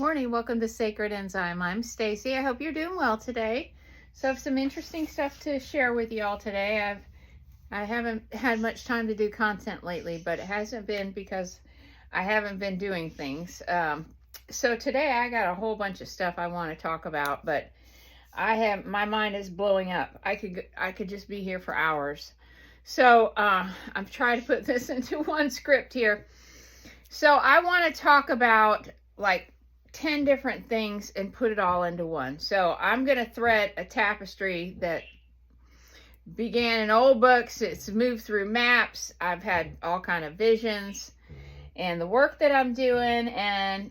Morning, welcome to Sacred Enzyme. I'm Stacy. I hope you're doing well today. So I have some interesting stuff to share with you all today. I haven't had much time to do content lately, but it hasn't been because I haven't been doing things. So today I got a whole bunch of stuff I want to talk about, but my mind is blowing up. I could just be here for hours. So I'm trying to put this into one script here. So I want to talk about like 10 different things and put it all into one. So I'm going to thread a tapestry that began in old books. It's moved through maps. I've had all kind of visions and the work that I'm doing, and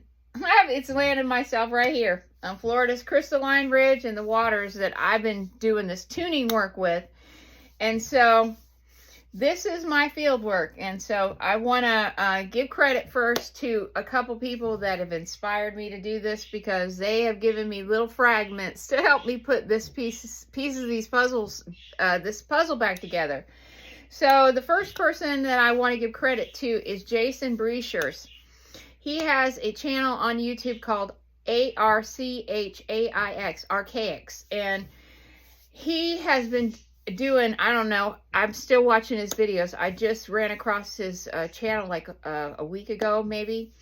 it's landed myself right here on Florida's crystalline ridge and the waters that I've been doing this tuning work with. And so this is my field work, and so I want to give credit first to a couple people that have inspired me to do this, because they have given me little fragments to help me put this pieces of these puzzles, this puzzle back together. So the first person that I want to give credit to is Jason Breeshers. He has a channel on YouTube called ARCHAIX, Archaics, and he has been doing, I don't know, I'm still watching his videos. I just ran across his channel like a week ago maybe,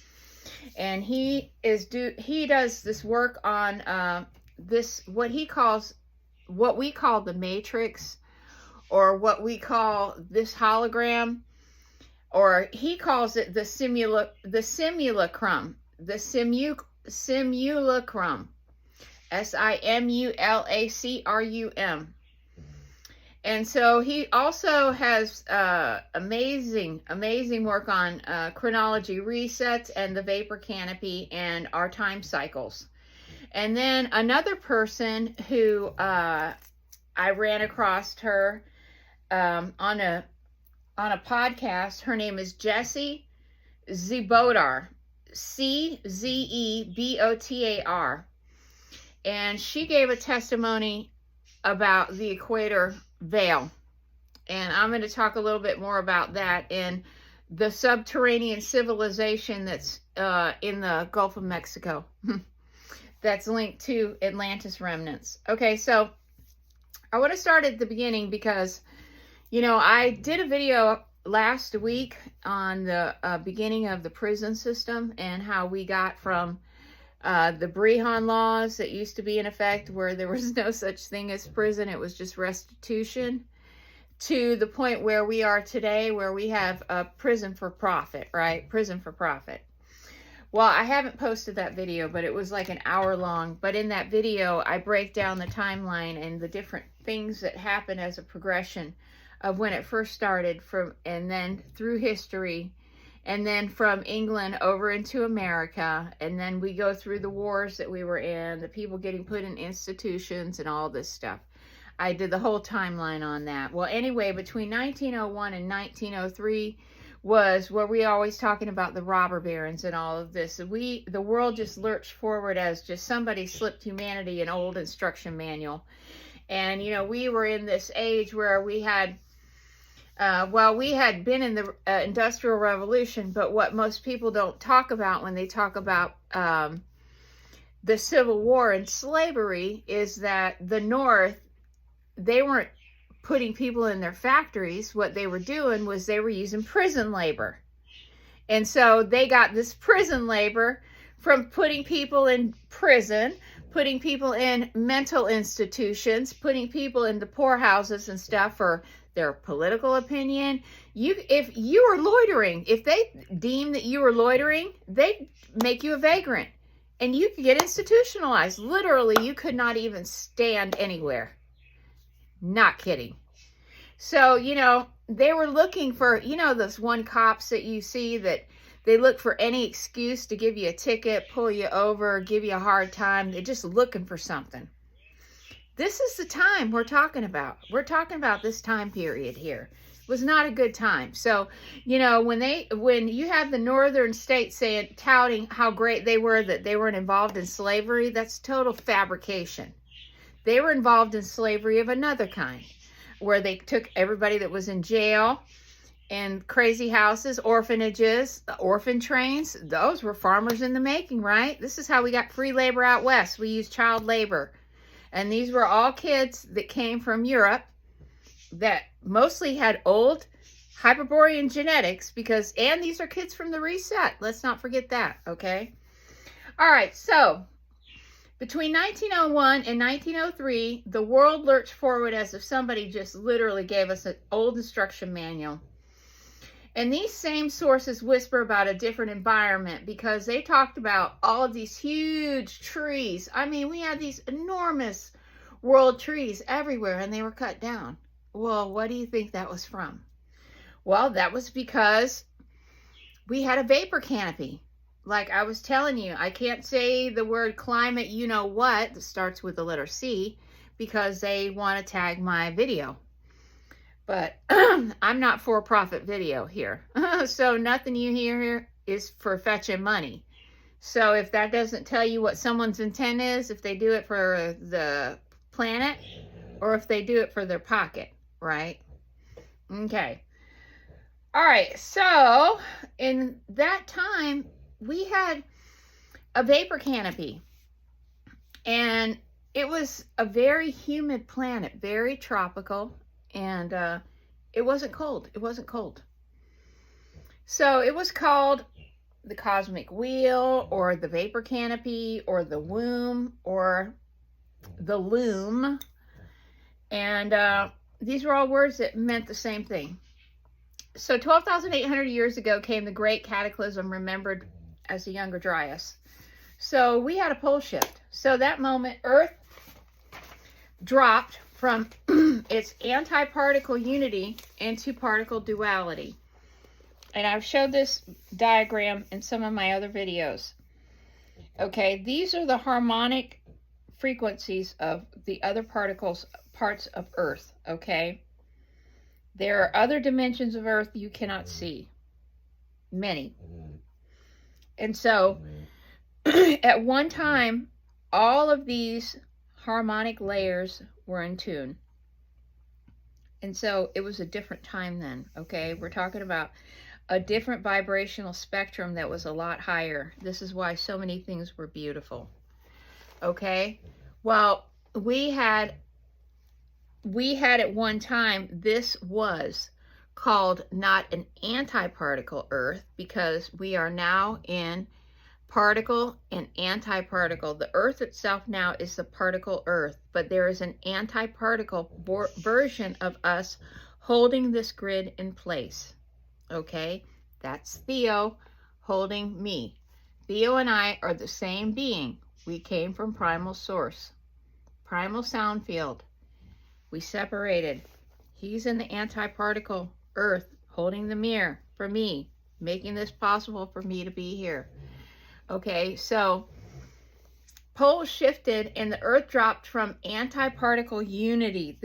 and he does this work on what we call the matrix, or what we call this hologram, or he calls it the simulacrum, SIMULACRUM. And so he also has amazing work on chronology resets and the vapor canopy and our time cycles. And then another person who I ran across her on a podcast. Her name is Jessie Zebotar, CZEBOTAR, and she gave a testimony about the equator veil, and I'm going to talk a little bit more about that and the subterranean civilization that's in the Gulf of Mexico that's linked to Atlantis remnants. Okay, so I want to start at the beginning, because I did a video last week on the beginning of the prison system and how we got from the Brehon laws that used to be in effect, where there was no such thing as prison, it was just restitution, to the point where we are today, where we have a prison for profit, right? Prison for profit. Well, I haven't posted that video, but it was like an hour long. But in that video, I break down the timeline and the different things that happen as a progression of when it first started, and then through history, and then from England over into America, and then we go through the wars that we were in, the people getting put in institutions and all this stuff. I did the whole timeline on that. Well, anyway, between 1901 and 1903 was where we always talking about the robber barons and all of this. The world just lurched forward as just somebody slipped humanity an old instruction manual. And, we were in this age where we had we had been in the Industrial Revolution, but what most people don't talk about when they talk about the Civil War and slavery is that the North, they weren't putting people in their factories. What they were doing was they were using prison labor. And so they got this prison labor from putting people in prison, putting people in mental institutions, putting people in the poorhouses and stuff for their political opinion. If you were loitering, if they deem that you were loitering, they make you a vagrant, and you could get institutionalized. Literally, you could not even stand anywhere. Not kidding. So, they were looking for, those one cops that you see that they look for any excuse to give you a ticket, pull you over, give you a hard time. They're just looking for something. This is the time we're talking about. We're talking about this time period here. It was not a good time. So, when you have the northern states touting how great they were, that they weren't involved in slavery, that's total fabrication. They were involved in slavery of another kind, where they took everybody that was in jail and crazy houses, orphanages, the orphan trains. Those were farmers in the making, right? This is how we got free labor out west. We used child labor. And these were all kids that came from Europe that mostly had old Hyperborean genetics and these are kids from the reset. Let's not forget that, okay? All right, so between 1901 and 1903, the world lurched forward as if somebody just literally gave us an old instruction manual. And these same sources whisper about a different environment because they talked about all of these huge trees. I mean, we had these enormous world trees everywhere and they were cut down. Well, what do you think that was from? Well, that was because we had a vapor canopy. Like I was telling you, I can't say the word climate you know what that starts with the letter C because they want to tag my video. But I'm not for-profit video here. So nothing you hear here is for fetching money. So if that doesn't tell you what someone's intent is, if they do it for the planet or if they do it for their pocket, right? Okay. All right. So in that time, we had a vapor canopy. And it was a very humid planet, very tropical. And it wasn't cold. It wasn't cold. So it was called the cosmic wheel or the vapor canopy or the womb or the loom. And these were all words that meant the same thing. So 12,800 years ago came the great cataclysm, remembered as the Younger Dryas. So we had a pole shift. So that moment, Earth dropped from its antiparticle unity into particle duality. And I've showed this diagram in some of my other videos. Okay, these are the harmonic frequencies of the other parts of Earth, okay? There are other dimensions of Earth you cannot see. Many. And so, at one time, all of these harmonic layers were in tune. And so, it was a different time then, okay? We're talking about a different vibrational spectrum that was a lot higher. This is why so many things were beautiful. Okay? Well, we had at one time, this was called not an antiparticle Earth because we are now in particle and antiparticle. The Earth itself now is the particle Earth, but there is an antiparticle version of us holding this grid in place. Okay, that's Theo holding me. Theo and I are the same being. We came from primal source, primal sound field. We separated. He's in the antiparticle Earth holding the mirror for me, making this possible for me to be here. Okay, so poles shifted and the Earth dropped from antiparticle unity.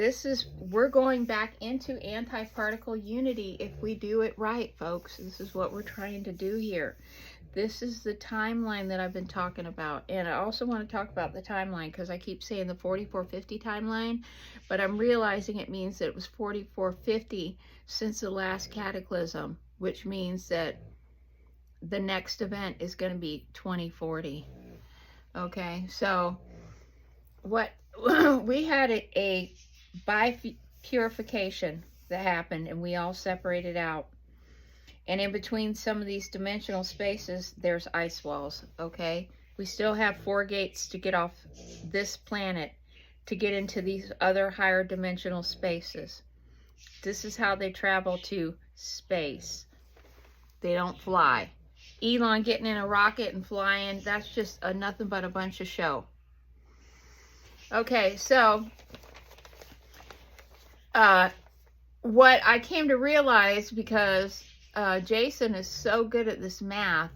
We're going back into antiparticle unity if we do it right, folks. This is what we're trying to do here. This is the timeline that I've been talking about. And I also want to talk about the timeline because I keep saying the 4450 timeline, but I'm realizing it means that it was 4450 since the last cataclysm, which means that the next event is going to be 2040. Okay, so what we had a bipurification that happened and we all separated out. And in between some of these dimensional spaces, there's ice walls, okay? We still have 4 gates to get off this planet to get into these other higher dimensional spaces. This is how they travel to space. They don't fly. Elon getting in a rocket and flying, that's just nothing but a bunch of show. Okay, so what I came to realize, because Jason is so good at this math,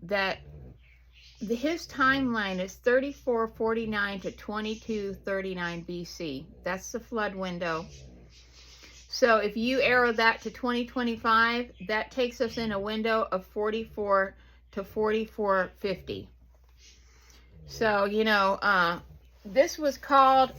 that his timeline is 3449 to 2239 BC. That's the flood window. So if you arrow that to 2025, that takes us in a window of 44 to 4450. So, you know, this was called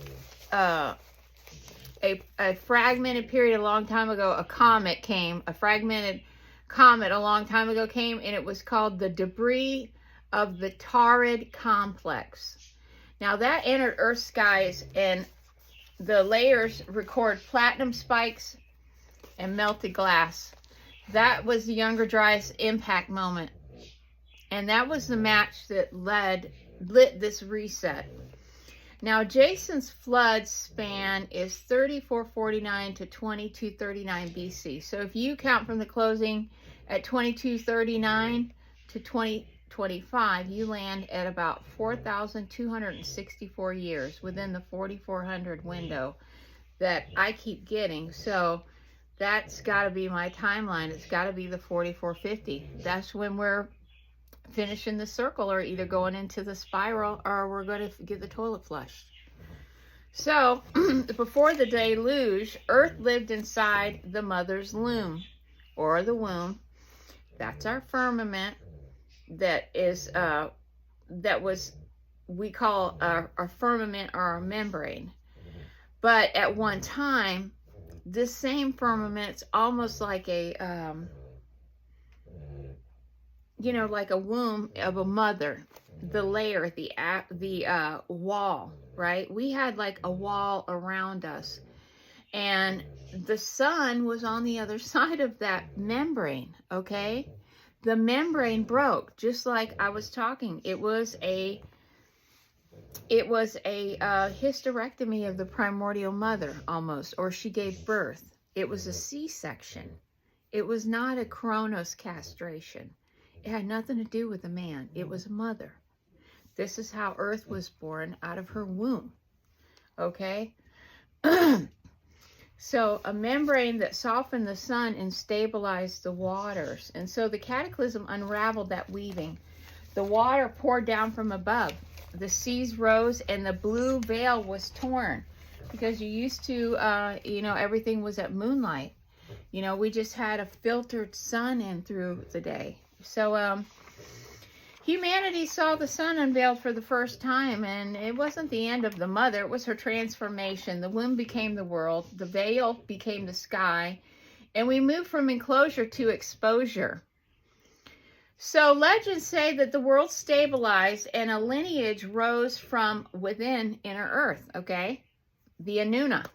a fragmented period a long time ago, a comet came, a fragmented comet a long time ago came, and it was called the debris of the Taurid complex. Now that entered Earth's skies, and the layers record platinum spikes and melted glass. That was the Younger Dryas impact moment. And that was the match that lit this reset. Now, Jason's flood span is 3449 to 2239 BC. So if you count from the closing at 2239 to 2025, you land at about 4,264 years within the 4,400 window that I keep getting. So that's got to be my timeline. It's got to be the 4450. That's when we're finishing the circle, or either going into the spiral, or we're going to get the toilet flushed. So before the deluge, Earth lived inside the mother's loom, or the womb. That's our firmament. That is we call our firmament, or our membrane. But at one time, this same firmament's almost like a like a womb of a mother. The layer, the wall, right? We had like a wall around us, and the sun was on the other side of that membrane. Okay, the membrane broke, just like I was talking. It was a hysterectomy of the primordial mother, almost, or she gave birth. It was a C-section. It was not a Kronos castration. It had nothing to do with a man. It was a mother. This is how Earth was born, out of her womb. Okay? So a membrane that softened the sun and stabilized the waters. And so the cataclysm unraveled that weaving. The water poured down from above. The seas rose, and the blue veil was torn. Because you used to, everything was at moonlight. We just had a filtered sun in through the day. So humanity saw the sun unveiled for the first time, and it wasn't the end of the mother. It was her transformation. The womb became the world. The veil became the sky. And we moved from enclosure to exposure. So legends say that the world stabilized and a lineage rose from within inner Earth, okay? The Anuna.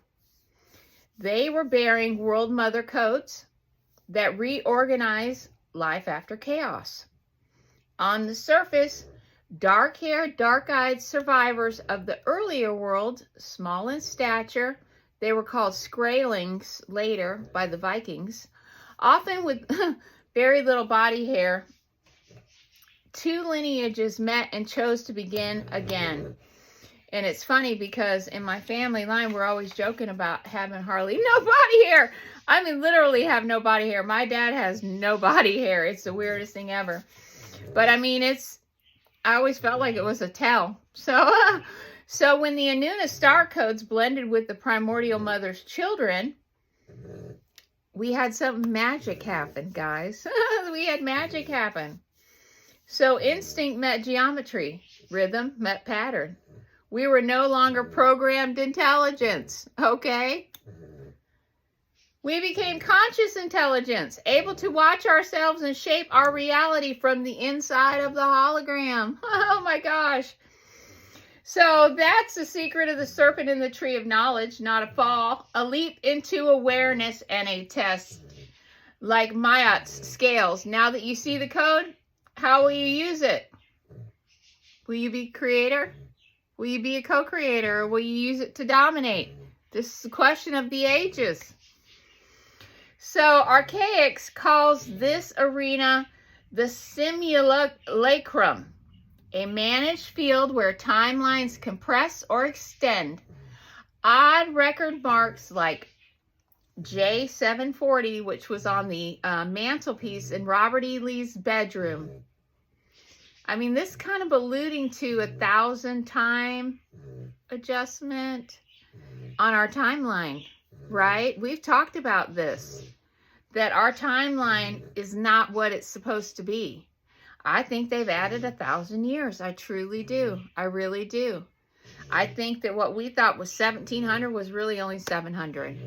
They were bearing world mother codes that reorganize life after chaos. On the surface, dark-haired, dark-eyed survivors of the earlier world, small in stature, they were called Skraelings later by the Vikings, often with very little body hair. Two lineages met and chose to begin again. And it's funny because in my family line, we're always joking about having hardly no body hair. I mean, literally have no body hair. My dad has no body hair. It's the weirdest thing ever. But I mean, I always felt like it was a tell. So when the Anuna star codes blended with the primordial mother's children, we had some magic happen, guys. We had magic happen. So instinct met geometry. Rhythm met pattern. We were no longer programmed intelligence, okay? We became conscious intelligence, able to watch ourselves and shape our reality from the inside of the hologram. Oh my gosh. So that's the secret of the serpent in the tree of knowledge, not a fall, a leap into awareness, and a test. Like Mayat's scales. Now that you see the code, how will you use it? Will you be creator? Will you be a co-creator, or will you use it to dominate? This is the question of the ages. So Archaics calls this arena the simulacrum, a managed field where timelines compress or extend. Odd record marks like J740, which was on the mantelpiece in Robert E. Lee's bedroom. I mean, this kind of alluding to 1,000-time adjustment on our timeline, right? We've talked about this, that our timeline is not what it's supposed to be. I think they've added 1,000 years. I truly do. I really do. I think that what we thought was 1,700 was really only 700.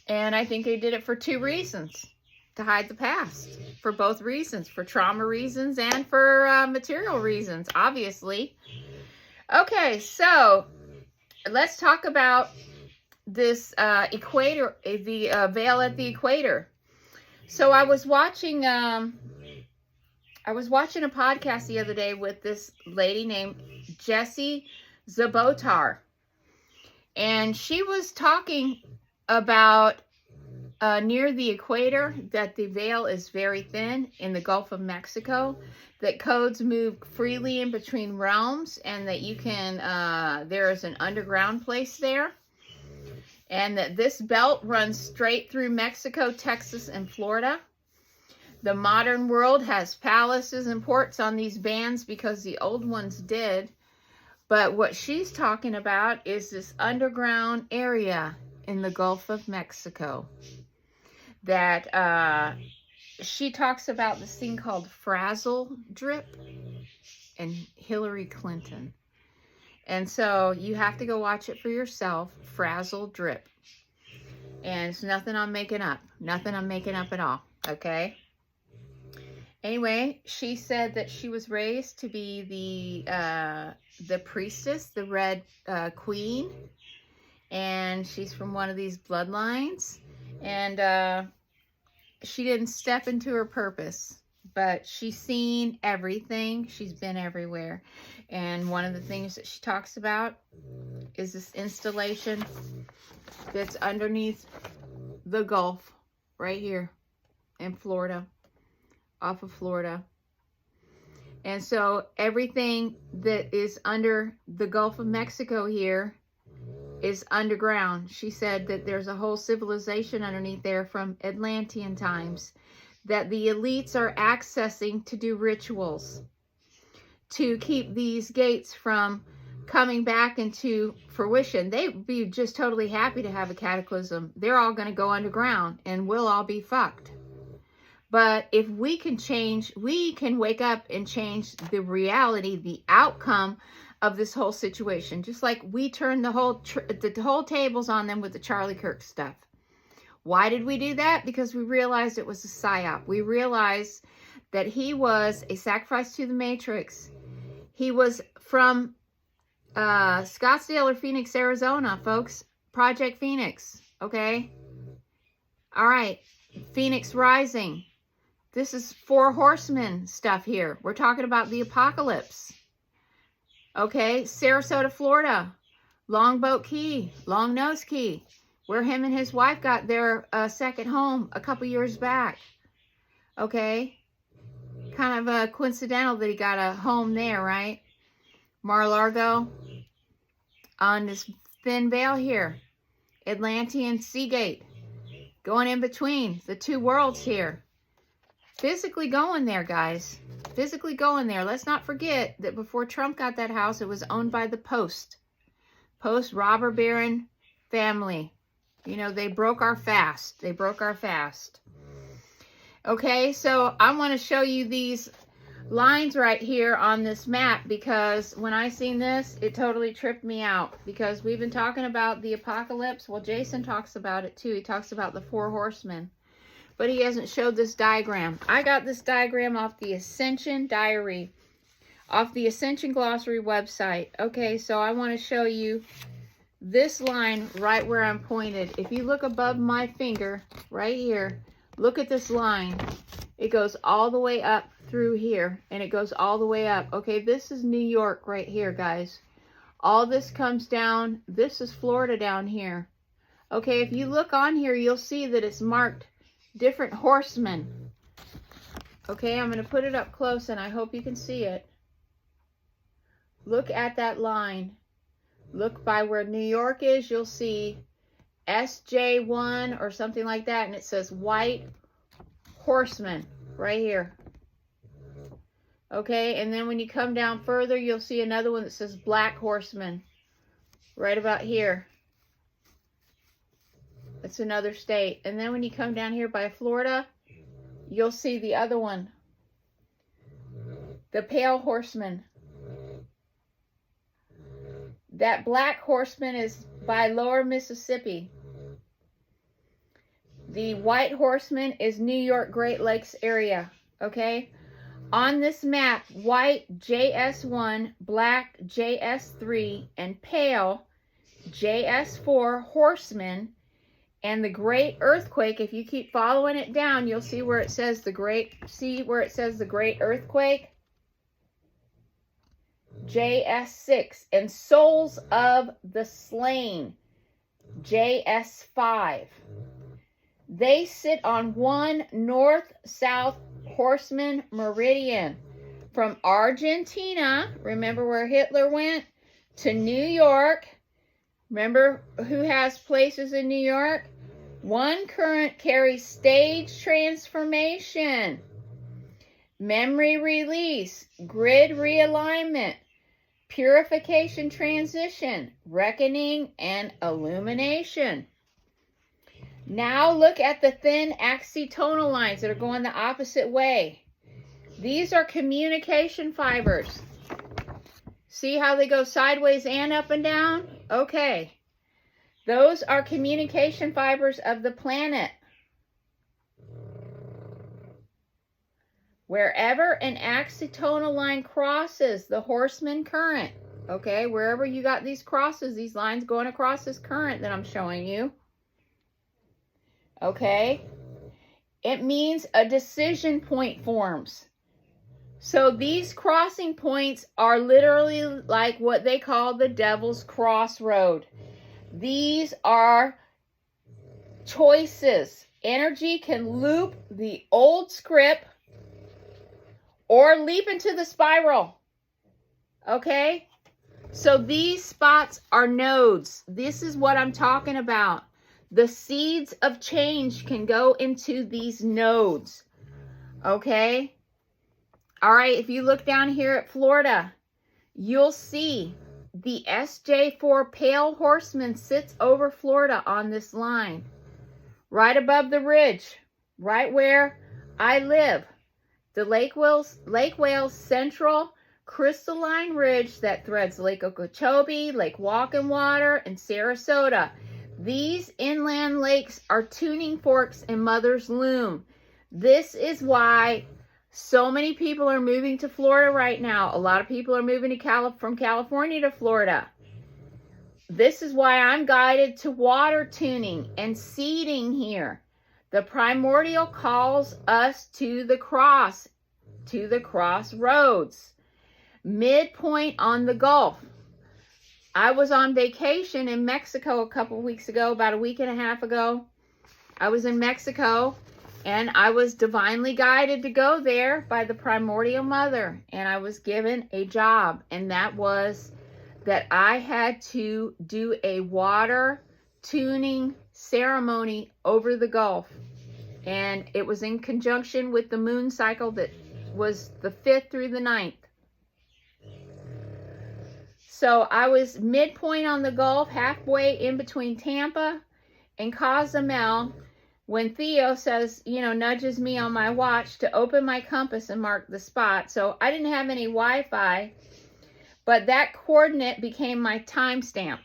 And I think they did it for 2 reasons. To hide the past. For both reasons. For trauma reasons and for material reasons, obviously. Okay, so let's talk about this equator, the veil at the equator. So I was watching a podcast the other day with this lady named Jessie Zabotar, and she was talking about near the equator that the veil is very thin in the Gulf of Mexico, that codes move freely in between realms, and that you can there is an underground place there, and that this belt runs straight through Mexico, Texas, and Florida. The modern world has palaces and ports on these bands because the old ones did. But what she's talking about is this underground area in the Gulf of Mexico that she talks about this thing called frazzle drip and Hillary Clinton. And so you have to go watch it for yourself, frazzle drip. And it's nothing I'm making up. Nothing I'm making up at all, okay? Anyway, she said that she was raised to be the priestess, the Red Queen. And she's from one of these bloodlines. And she didn't step into her purpose, but she's seen everything. She's been everywhere. And one of the things that she talks about is this installation that's underneath the Gulf right here in Florida, off of Florida. And so everything that is under the Gulf of Mexico here is underground. She said that there's a whole civilization underneath there from Atlantean times that the elites are accessing to do rituals to keep these gates from coming back into fruition. They'd be just totally happy to have a cataclysm. They're all going to go underground and we'll all be fucked. But if we can change, we can wake up and change the reality, the outcome of this whole situation. Just like we turned the whole tables on them with the Charlie Kirk stuff. Why did we do that? Because we realized it was a psyop. We realized that he was a sacrifice to the Matrix. He was from Scottsdale or Phoenix, Arizona, folks. Project Phoenix, okay? All right, Phoenix Rising. This is 4 Horsemen stuff here. We're talking about the apocalypse. Okay, Sarasota, Florida. Longboat Key, Long Nose Key, where him and his wife got their second home a couple years back. Okay, kind of coincidental that he got a home there, right? Mar-a-Lago, on this thin veil here. Atlantean Seagate, going in between the 2 worlds here. Physically going there, guys. Physically going there. Let's not forget that before Trump got that house, it was owned by the Post robber baron family. You know, they broke our fast. They broke our fast. Okay, so I want to show you these lines right here on this map, because when I seen this, it totally tripped me out, because we've been talking about the apocalypse. Well, Jason talks about it too. He talks about the 4 horsemen, but he hasn't showed this diagram. I got this diagram off the Ascension Diary, off the Ascension Glossary website. Okay, so I want to show you this line right where I'm pointed. If you look above my finger right here, look at this line. It goes all the way up through here, and it goes all the way up. Okay, this is New York right here, guys. All this comes down. This is Florida down here. Okay, if you look on here, you'll see that it's marked different horsemen. Okay, I'm going to put it up close, and I hope you can see it. Look at that line. Look by where New York is, you'll see SJ1 or something like that, and it says White Horseman right here. Okay, and then when you come down further, you'll see another one that says Black Horseman right about here. That's another state. And then when you come down here by Florida, you'll see the other one, the Pale Horseman. That black horseman is by Lower Mississippi. The white horseman is New York Great Lakes area, okay? On this map, white JS1, black JS3, and pale JS4 horsemen, and the great earthquake. If you keep following it down, you'll see where it says the great earthquake, JS6, and souls of the slain, JS5. They sit on one north-south horseman meridian from Argentina, remember where Hitler went, to New York. Remember who has places in New York? One current carries stage transformation, memory release, grid realignment, purification transition, reckoning, and illumination. Now look at the thin axonal lines that are going the opposite way. These are communication fibers. See how they go sideways and up and down? Okay. Those are communication fibers of the planet. Wherever an axonal line crosses the horseman current, okay, wherever you got these crosses, these lines going across this current that I'm showing you, okay, it means a decision point forms. So these crossing points are literally like what they call the Devil's Crossroad. These are choices. Energy can loop the old script or leap into the spiral. Okay? So these spots are nodes. This is what I'm talking about. The seeds of change can go into these nodes. Okay? All right, if you look down here at Florida, you'll see the SJ4 Pale Horseman sits over Florida on this line. Right above the ridge, right where I live. The Lake Wales Central Crystalline Ridge that threads Lake Okeechobee, Lake Walking Water, and Sarasota. These inland lakes are tuning forks in Mother's Loom. This is why so many people are moving to Florida right now. A lot of people are moving to from California to Florida. This is why I'm guided to water tuning and seeding here. The primordial calls us to the crossroads. Midpoint on the Gulf. I was on vacation in Mexico a couple weeks ago, about a week and a half ago. I was in Mexico. And I was divinely guided to go there by the primordial mother. And I was given a job. And that was that I had to do a water tuning ceremony over the Gulf. And it was in conjunction with the moon cycle that was the 5th through the 9th. So I was midpoint on the Gulf, halfway in between Tampa and Cozumel, when Theo says, nudges me on my watch to open my compass and mark the spot. So I didn't have any Wi-Fi, but that coordinate became my timestamp,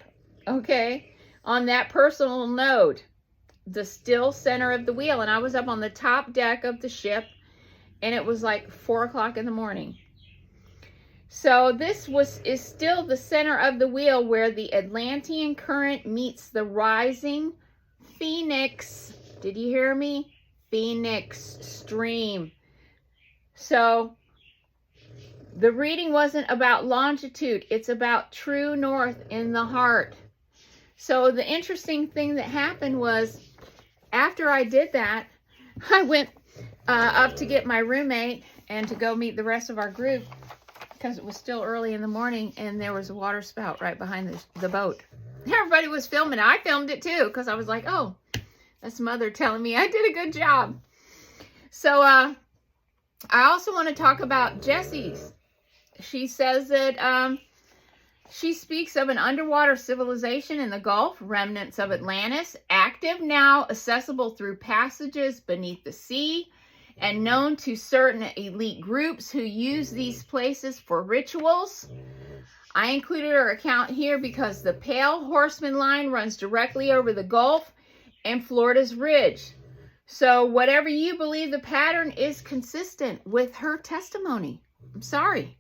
okay, on that personal node, the still center of the wheel. And I was up on the top deck of the ship, and it was like 4 o'clock in the morning. So this is still the center of the wheel where the Atlantean current meets the rising Phoenix. Did you hear me? Phoenix stream. So the reading wasn't about longitude. It's about true north in the heart. So the interesting thing that happened was after I did that, I went up to get my roommate and to go meet the rest of our group because it was still early in the morning and there was a water spout right behind the boat. Everybody was filming. I filmed it too because I was like, oh, that's Mother telling me I did a good job. So I also want to talk about Jessie's. She says that she speaks of an underwater civilization in the Gulf, remnants of Atlantis, active now, accessible through passages beneath the sea, and known to certain elite groups who use these places for rituals. I included her account here because the pale Horseman line runs directly over the Gulf and Florida's ridge. So whatever you believe, the pattern is consistent with her testimony. I'm sorry.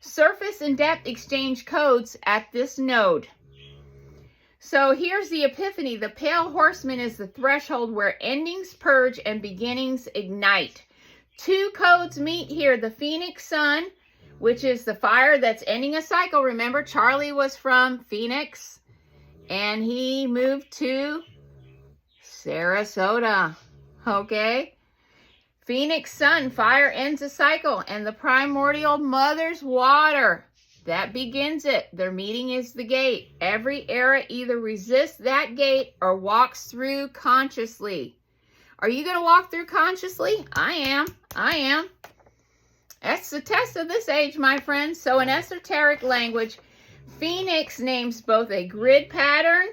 Surface and depth exchange codes at this node. So here's the epiphany. The pale Horseman is the threshold where endings purge and beginnings ignite. Two codes meet here. The Phoenix Sun, which is the fire that's ending a cycle. Remember, Charlie was from Phoenix, and he moved to Sarasota. Okay? Phoenix Sun, fire ends a cycle, and the primordial mother's water, that begins it. Their meeting is the gate. Every era either resists that gate or walks through consciously. Are you going to walk through consciously? I am. I am. That's the test of this age, my friends. So in esoteric language, Phoenix names both a grid pattern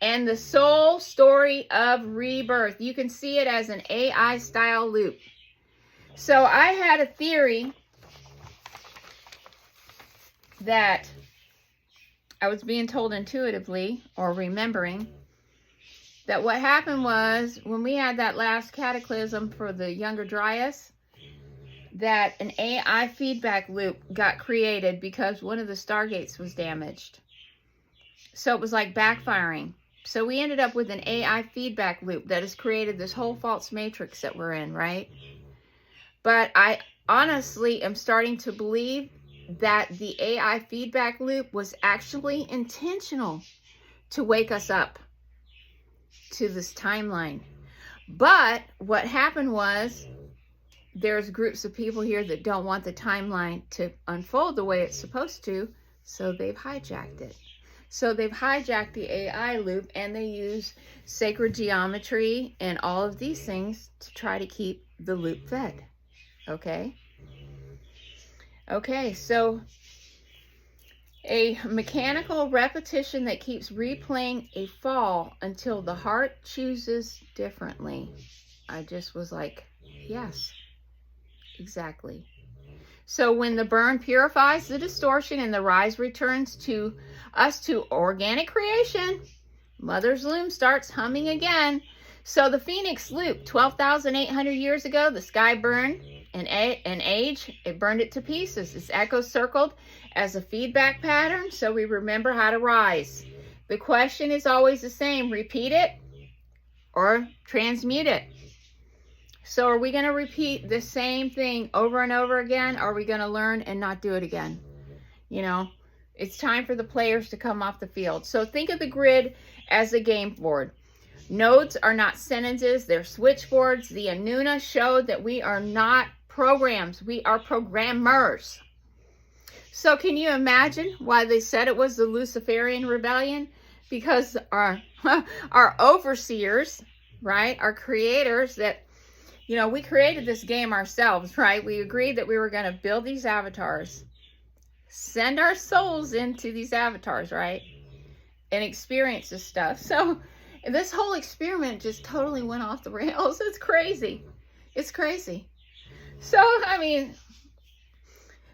and the soul story of rebirth. You can see it as an AI style loop. So I had a theory that I was being told intuitively, or remembering, that what happened was when we had that last cataclysm for the younger Dryas, that an AI feedback loop got created because one of the stargates was damaged. So it was like backfiring. So we ended up with an AI feedback loop that has created this whole false matrix that we're in, right? But I honestly am starting to believe that the AI feedback loop was actually intentional to wake us up to this timeline. But what happened was there's groups of people here that don't want the timeline to unfold the way it's supposed to, so they've hijacked it. So they've hijacked the AI loop, and they use sacred geometry and all of these things to try to keep the loop fed. Okay? Okay, so a mechanical repetition that keeps replaying a fall until the heart chooses differently. I just was like, yes, exactly. So when the burn purifies the distortion and the rise returns to us to organic creation, Mother's loom starts humming again. So the Phoenix loop, 12,800 years ago, the sky burned an age. It burned it to pieces. It's echo circled as a feedback pattern, so we remember how to rise. The question is always the same: repeat it or transmute it. So are we going to repeat the same thing over and over again? Or are we going to learn and not do it again? You know, it's time for the players to come off the field. So think of the grid as a game board. Nodes are not sentences, they're switchboards. The Anuna showed that we are not programs, we are programmers. So can you imagine why they said it was the Luciferian rebellion? Because our overseers, right, our creators, that, you know, we created this game ourselves, right? We agreed that we were going to build these avatars, send our souls into these avatars, right, and experience this stuff. So this whole experiment just totally went off the rails. It's crazy. It's crazy. So, I mean,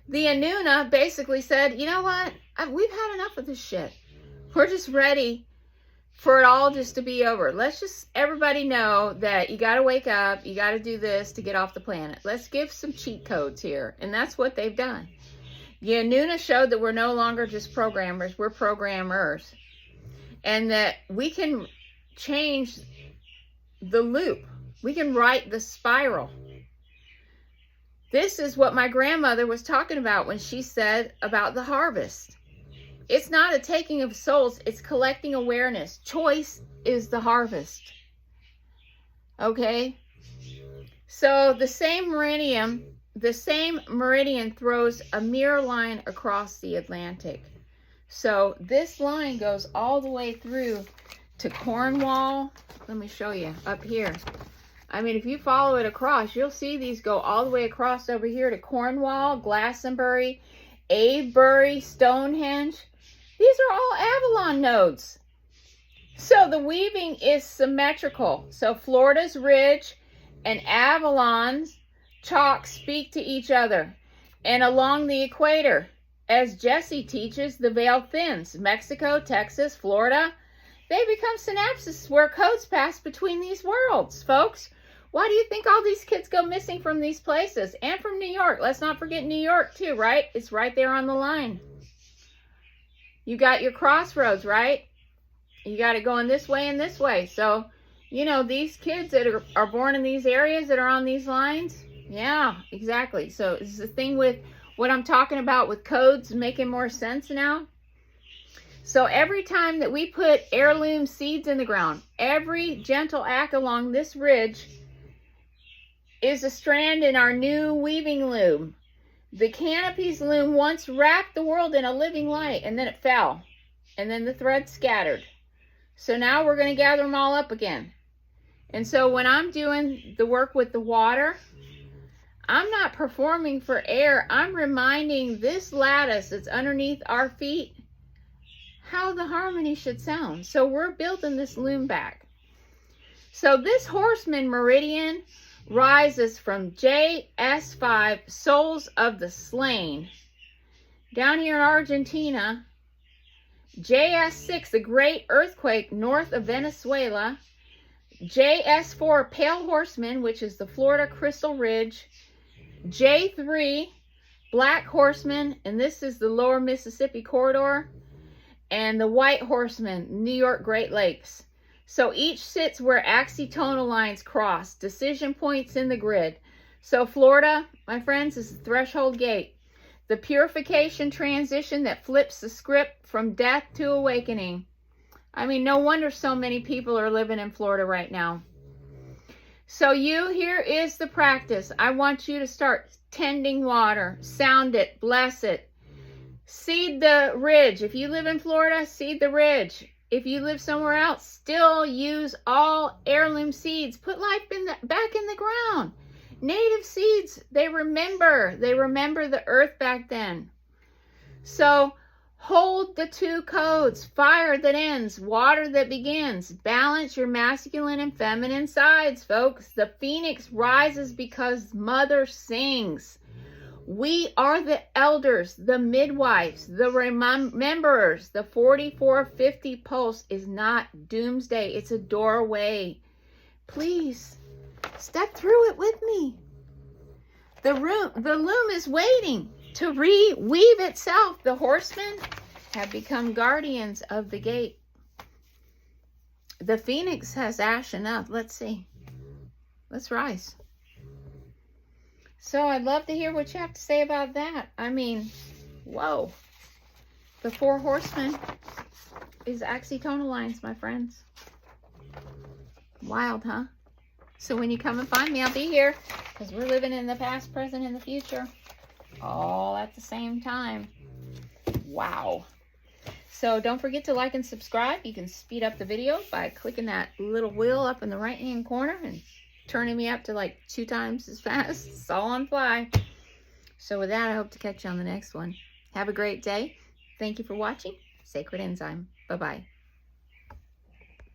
the Anuna basically said, you know what? We've had enough of this shit. We're just ready for it all just to be over. Let's just, everybody know that you got to wake up. You got to do this to get off the planet. Let's give some cheat codes here. And that's what they've done. The Anuna showed that we're no longer just programmers. We're programmers. And that we can change the loop. We can write the spiral. This is what my grandmother was talking about when she said about the harvest. It's not a taking of souls, it's collecting awareness. Choice is the harvest. Okay? So the same meridian throws a mirror line across the Atlantic. So this line goes all the way through to Cornwall. Let me show you up here. I mean, if you follow it across, you'll see these go all the way across over here to Cornwall, Glastonbury, Avebury, Stonehenge. These are all Avalon nodes. So the weaving is symmetrical. So Florida's ridge and Avalon's chalk speak to each other. And along the equator, as Jesse teaches, the veil thins. Mexico, Texas, Florida, they become synapses where codes pass between these worlds, folks. Why do you think all these kids go missing from these places? And from New York. Let's not forget New York too, right? It's right there on the line. You got your crossroads, right? You got it going this way and this way. So, you know, these kids that are born in these areas that are on these lines, yeah, exactly. So it's the thing with what I'm talking about with codes making more sense now. So every time that we put heirloom seeds in the ground, every gentle act along this ridge is a strand in our new weaving loom. The canopy's loom once wrapped the world in a living light, and then it fell, and then the thread scattered. So now we're going to gather them all up again. And so when I'm doing the work with the water, I'm not performing for air. I'm reminding this lattice that's underneath our feet how the harmony should sound. So we're building this loom back. So this Horseman meridian rises from JS5, Souls of the Slain. Down here in Argentina, JS6, the Great Earthquake north of Venezuela. JS4, Pale Horseman, which is the Florida Crystal Ridge. J3, Black Horseman, and this is the Lower Mississippi Corridor. And the White Horseman, New York Great Lakes. So each sits where axitonal lines cross, decision points in the grid. So Florida, my friends, is the threshold gate. The purification transition that flips the script from death to awakening. I mean, no wonder so many people are living in Florida right now. So here is the practice. I want you to start tending water, sound it, bless it. Seed the ridge. If you live in Florida, seed the ridge. If you live somewhere else, still use all heirloom seeds. Put life back in the ground. Native seeds, they remember the earth back then. So hold the two codes, fire that ends, water that begins. Balance your masculine and feminine sides, folks. The phoenix rises because mother sings. We are the elders, the midwives, the rememberers. The 4450 pulse is not doomsday. It's a doorway. Please, step through it with me. The loom is waiting to reweave itself. The horsemen have become guardians of the gate. The phoenix has ash enough. Let's see. Let's rise. So I'd love to hear what you have to say about that. I mean, whoa. The 4 horsemen is axitonal lines, my friends. Wild, huh? So when you come and find me, I'll be here, because we're living in the past, present, and the future, all at the same time. Wow. So don't forget to like and subscribe. You can speed up the video by clicking that little wheel up in the right-hand corner and turning me up to like 2 times as fast. It's all on fly. So with that, I hope to catch you on the next one. Have a great day. Thank you for watching. Sacred Enzyme. Bye-bye.